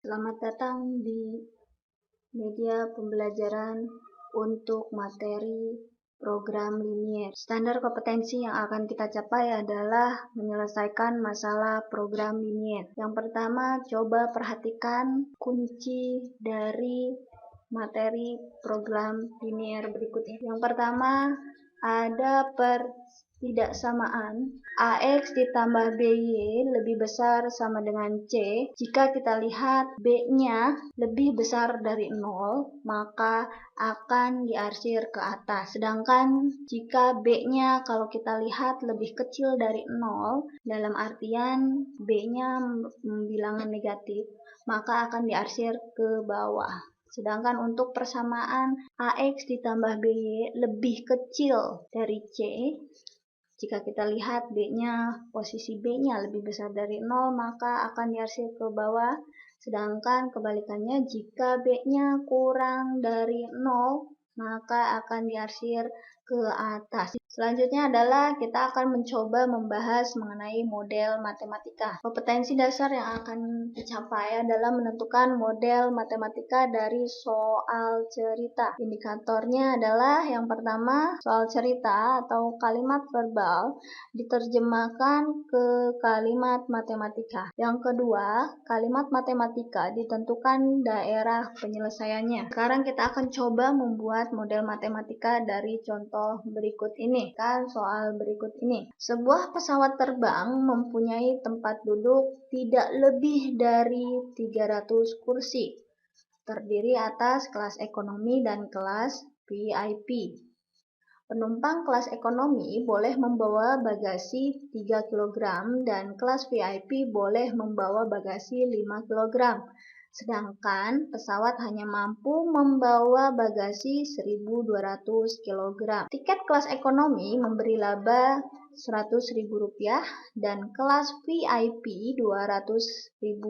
Selamat datang di media pembelajaran untuk materi program linier. Standar kompetensi yang akan kita capai adalah menyelesaikan masalah program linier. Yang pertama, coba perhatikan kunci dari materi program linier berikut ini. Yang pertama, ada pertidaksamaan AX ditambah BY lebih besar sama dengan C. Jika kita lihat B-nya lebih besar dari 0, maka akan diarsir ke atas. Sedangkan jika B-nya kalau kita lihat lebih kecil dari 0, dalam artian B-nya bilangan negatif, maka akan diarsir ke bawah. Sedangkan untuk persamaan AX ditambah BY lebih kecil dari C, jika kita lihat posisi B-nya lebih besar dari 0, maka akan diarsir ke bawah. Sedangkan kebalikannya, jika B-nya kurang dari 0, maka akan diarsir ke atas. Selanjutnya adalah kita akan mencoba membahas mengenai model matematika. Kompetensi dasar yang akan dicapai adalah menentukan model matematika dari soal cerita. Indikatornya adalah yang pertama, soal cerita atau kalimat verbal diterjemahkan ke kalimat matematika. Yang kedua, kalimat matematika ditentukan daerah penyelesaiannya. Sekarang kita akan coba membuat model matematika dari contoh berikut ini. Soal berikut ini. Sebuah pesawat terbang mempunyai tempat duduk tidak lebih dari 300 kursi. Terdiri atas kelas ekonomi dan kelas VIP. Penumpang kelas ekonomi boleh membawa bagasi 3 kg dan kelas VIP boleh membawa bagasi 5 kg. Sedangkan pesawat hanya mampu membawa bagasi 1.200 kg. Tiket kelas ekonomi memberi laba Rp100.000 dan kelas VIP Rp200.000.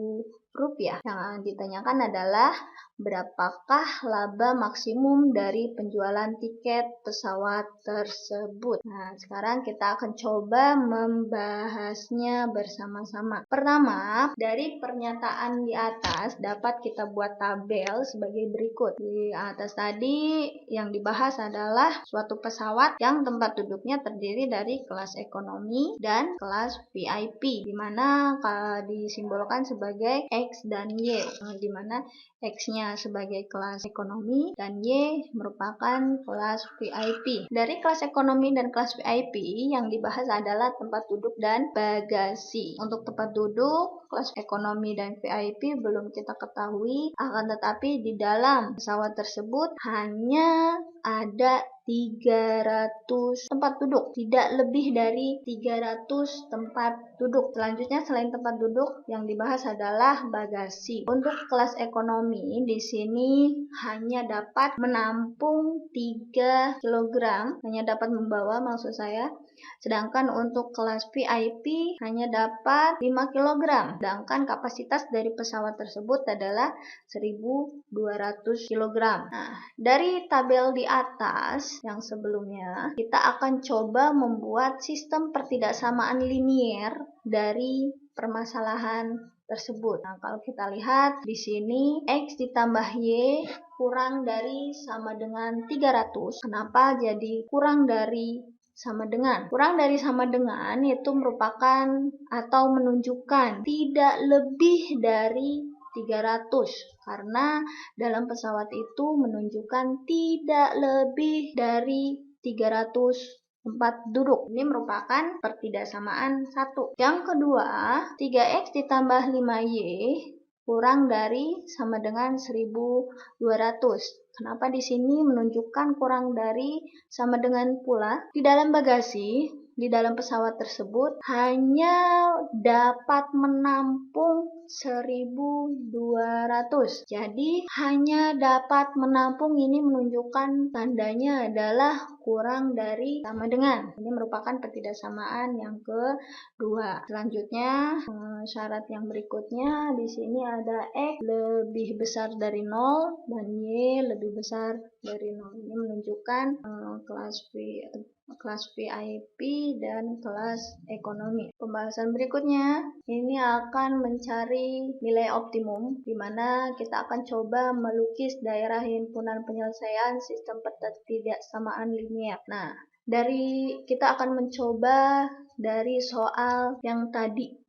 Yang ditanyakan adalah berapakah laba maksimum dari penjualan tiket pesawat tersebut. Nah, sekarang kita akan coba membahasnya bersama-sama. Pertama, dari pernyataan di atas dapat kita buat tabel sebagai berikut. Di atas tadi yang dibahas adalah suatu pesawat yang tempat duduknya terdiri dari kelas ekonomi dan kelas VIP, di mana disimbolkan sebagai X dan Y, di mana X-nya sebagai kelas ekonomi dan Y merupakan kelas VIP. Dari kelas ekonomi dan kelas VIP yang dibahas adalah tempat duduk dan bagasi. Untuk tempat duduk, kelas ekonomi dan VIP belum kita ketahui, akan tetapi di dalam pesawat tersebut hanya ada 300 tempat duduk, tidak lebih dari 300 tempat duduk. Selanjutnya, selain tempat duduk, yang dibahas adalah bagasi. Untuk kelas ekonomi di sini hanya dapat menampung 3 kg, hanya dapat membawa maksud saya. Sedangkan untuk kelas VIP hanya dapat 5 kg. Sedangkan kapasitas dari pesawat tersebut adalah 1.200 kg. Nah, dari tabel di atas yang sebelumnya, kita akan coba membuat sistem pertidaksamaan linier dari permasalahan tersebut. Nah, kalau kita lihat di sini X ditambah Y kurang dari sama dengan 300. Kenapa jadi kurang dari sama dengan? Kurang dari sama dengan itu merupakan atau menunjukkan tidak lebih dari 300, karena dalam pesawat itu menunjukkan tidak lebih dari 300 tempat duduk. Ini merupakan pertidaksamaan 1. Yang kedua, 3X ditambah 5Y kurang dari sama dengan 1.200. Kenapa di sini menunjukkan kurang dari sama dengan pula? Di dalam bagasi, di dalam pesawat tersebut hanya dapat menampung 1.200. Jadi hanya dapat menampung, ini menunjukkan tandanya adalah kurang dari sama dengan. Ini merupakan pertidaksamaan yang kedua. Selanjutnya, syarat yang berikutnya di sini ada X lebih besar dari 0 dan Y lebih besar dari 0. Ini menunjukkan kelas kelas VIP, dan kelas ekonomi. Pembahasan berikutnya ini akan mencari nilai optimum, di mana kita akan coba melukis daerah himpunan penyelesaian sistem ketidaksamaan linier. Nah, kita akan mencoba dari soal yang tadi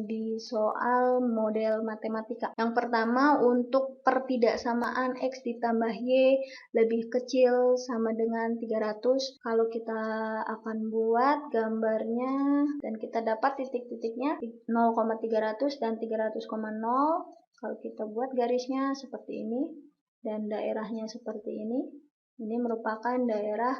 di soal model matematika. Yang pertama, untuk pertidaksamaan X ditambah Y lebih kecil sama dengan 300. Kalau kita akan buat gambarnya dan kita dapat titik-titiknya 0,300 dan 300,0. Kalau kita buat garisnya seperti ini dan daerahnya seperti ini merupakan daerah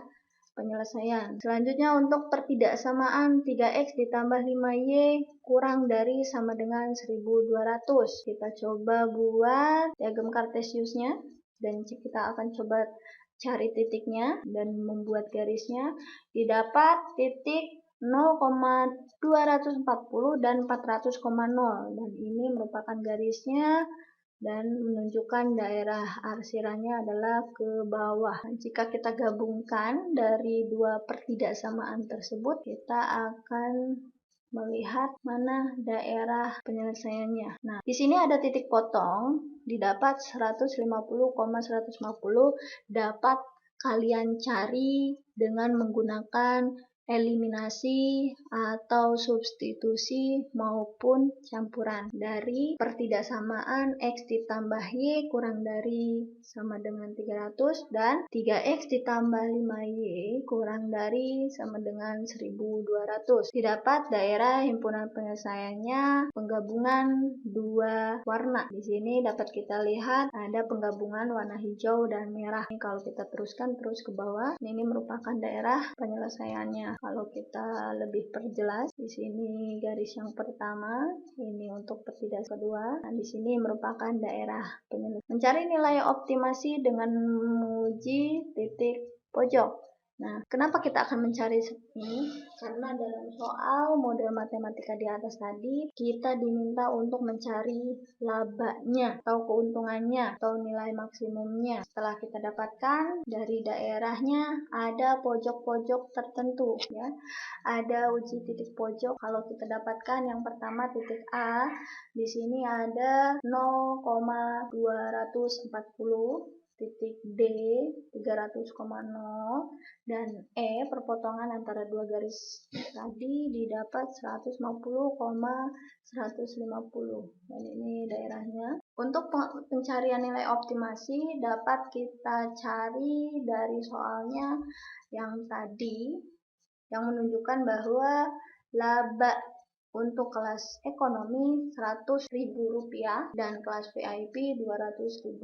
penyelesaian. Selanjutnya, untuk pertidaksamaan 3x ditambah 5y kurang dari sama dengan 1200. Kita coba buat diagram kartesiusnya dan kita akan coba cari titiknya dan membuat garisnya. Didapat titik 0,240 dan 400,0 dan ini merupakan garisnya dan menunjukkan daerah arsirannya adalah ke bawah. Jika kita gabungkan dari dua pertidaksamaan tersebut, kita akan melihat mana daerah penyelesaiannya. Nah, di sini ada titik potong, didapat 150,150, dapat kalian cari dengan menggunakan eliminasi atau substitusi maupun campuran dari pertidaksamaan X ditambah Y kurang dari sama dengan 300 dan 3X ditambah 5Y kurang dari sama dengan 1200. Didapat daerah himpunan penyelesaiannya penggabungan dua warna. Di sini dapat kita lihat ada penggabungan warna hijau dan merah. Ini kalau kita teruskan terus ke bawah, ini merupakan daerah penyelesaiannya. Kalau kita lebih perjelas, di sini garis yang pertama, ini untuk pertidaksamaan kedua. Nah, di sini merupakan daerah penyelesaian. Mencari nilai optimasi dengan menguji titik pojok. Nah, kenapa kita akan mencari ini? Karena dalam soal model matematika di atas tadi, kita diminta untuk mencari labanya atau keuntungannya atau nilai maksimumnya. Setelah kita dapatkan dari daerahnya ada pojok-pojok tertentu ya. Ada uji titik pojok. Kalau kita dapatkan yang pertama titik A, di sini ada 0,240, titik D 300,0 dan E perpotongan antara dua garis tadi didapat 150,150 dan ini daerahnya. Untuk pencarian nilai optimasi dapat kita cari dari soalnya yang tadi yang menunjukkan bahwa laba untuk kelas ekonomi Rp100.000 dan kelas VIP Rp200.000.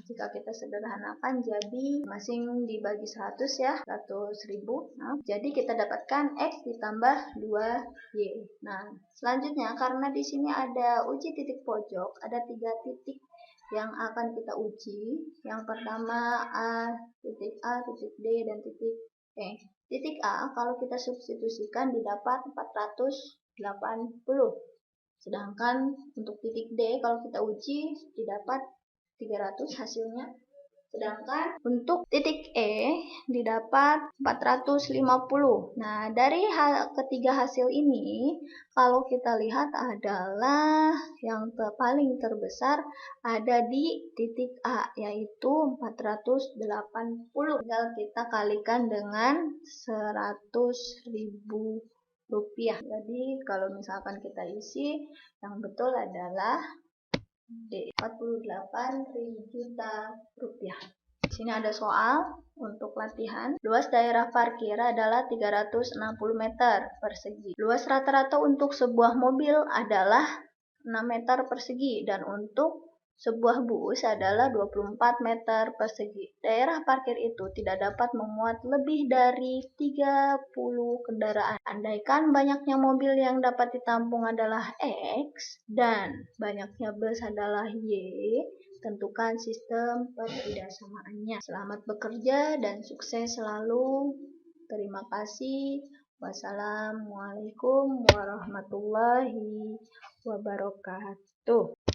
Jika kita sederhanakan jadi masing dibagi 100 ya, 100.000. Nah, jadi kita dapatkan X ditambah 2Y. Nah, selanjutnya karena di sini ada uji titik pojok, ada 3 titik yang akan kita uji. Yang pertama titik A, titik D, dan titik E. Titik A kalau kita substitusikan didapat 480. Sedangkan untuk titik D kalau kita uji didapat 300 hasilnya. Sedangkan untuk titik E didapat 450. Nah, dari ketiga hasil ini, kalau kita lihat adalah yang paling terbesar ada di titik A, yaitu 480. Tinggal kita kalikan dengan 100.000 rupiah. Jadi kalau misalkan kita isi, yang betul adalah D, 48.000 juta rupiah. Di sini ada soal untuk latihan. Luas daerah parkir adalah 360 meter persegi. Luas rata-rata untuk sebuah mobil adalah 6 meter persegi dan untuk sebuah bus adalah 24 meter persegi. Daerah parkir itu tidak dapat memuat lebih dari 30 kendaraan. Andaikan banyaknya mobil yang dapat ditampung adalah X dan banyaknya bus adalah Y, tentukan sistem pertidaksamaannya. Selamat bekerja dan sukses selalu. Terima kasih. Wassalamualaikum warahmatullahi wabarakatuh.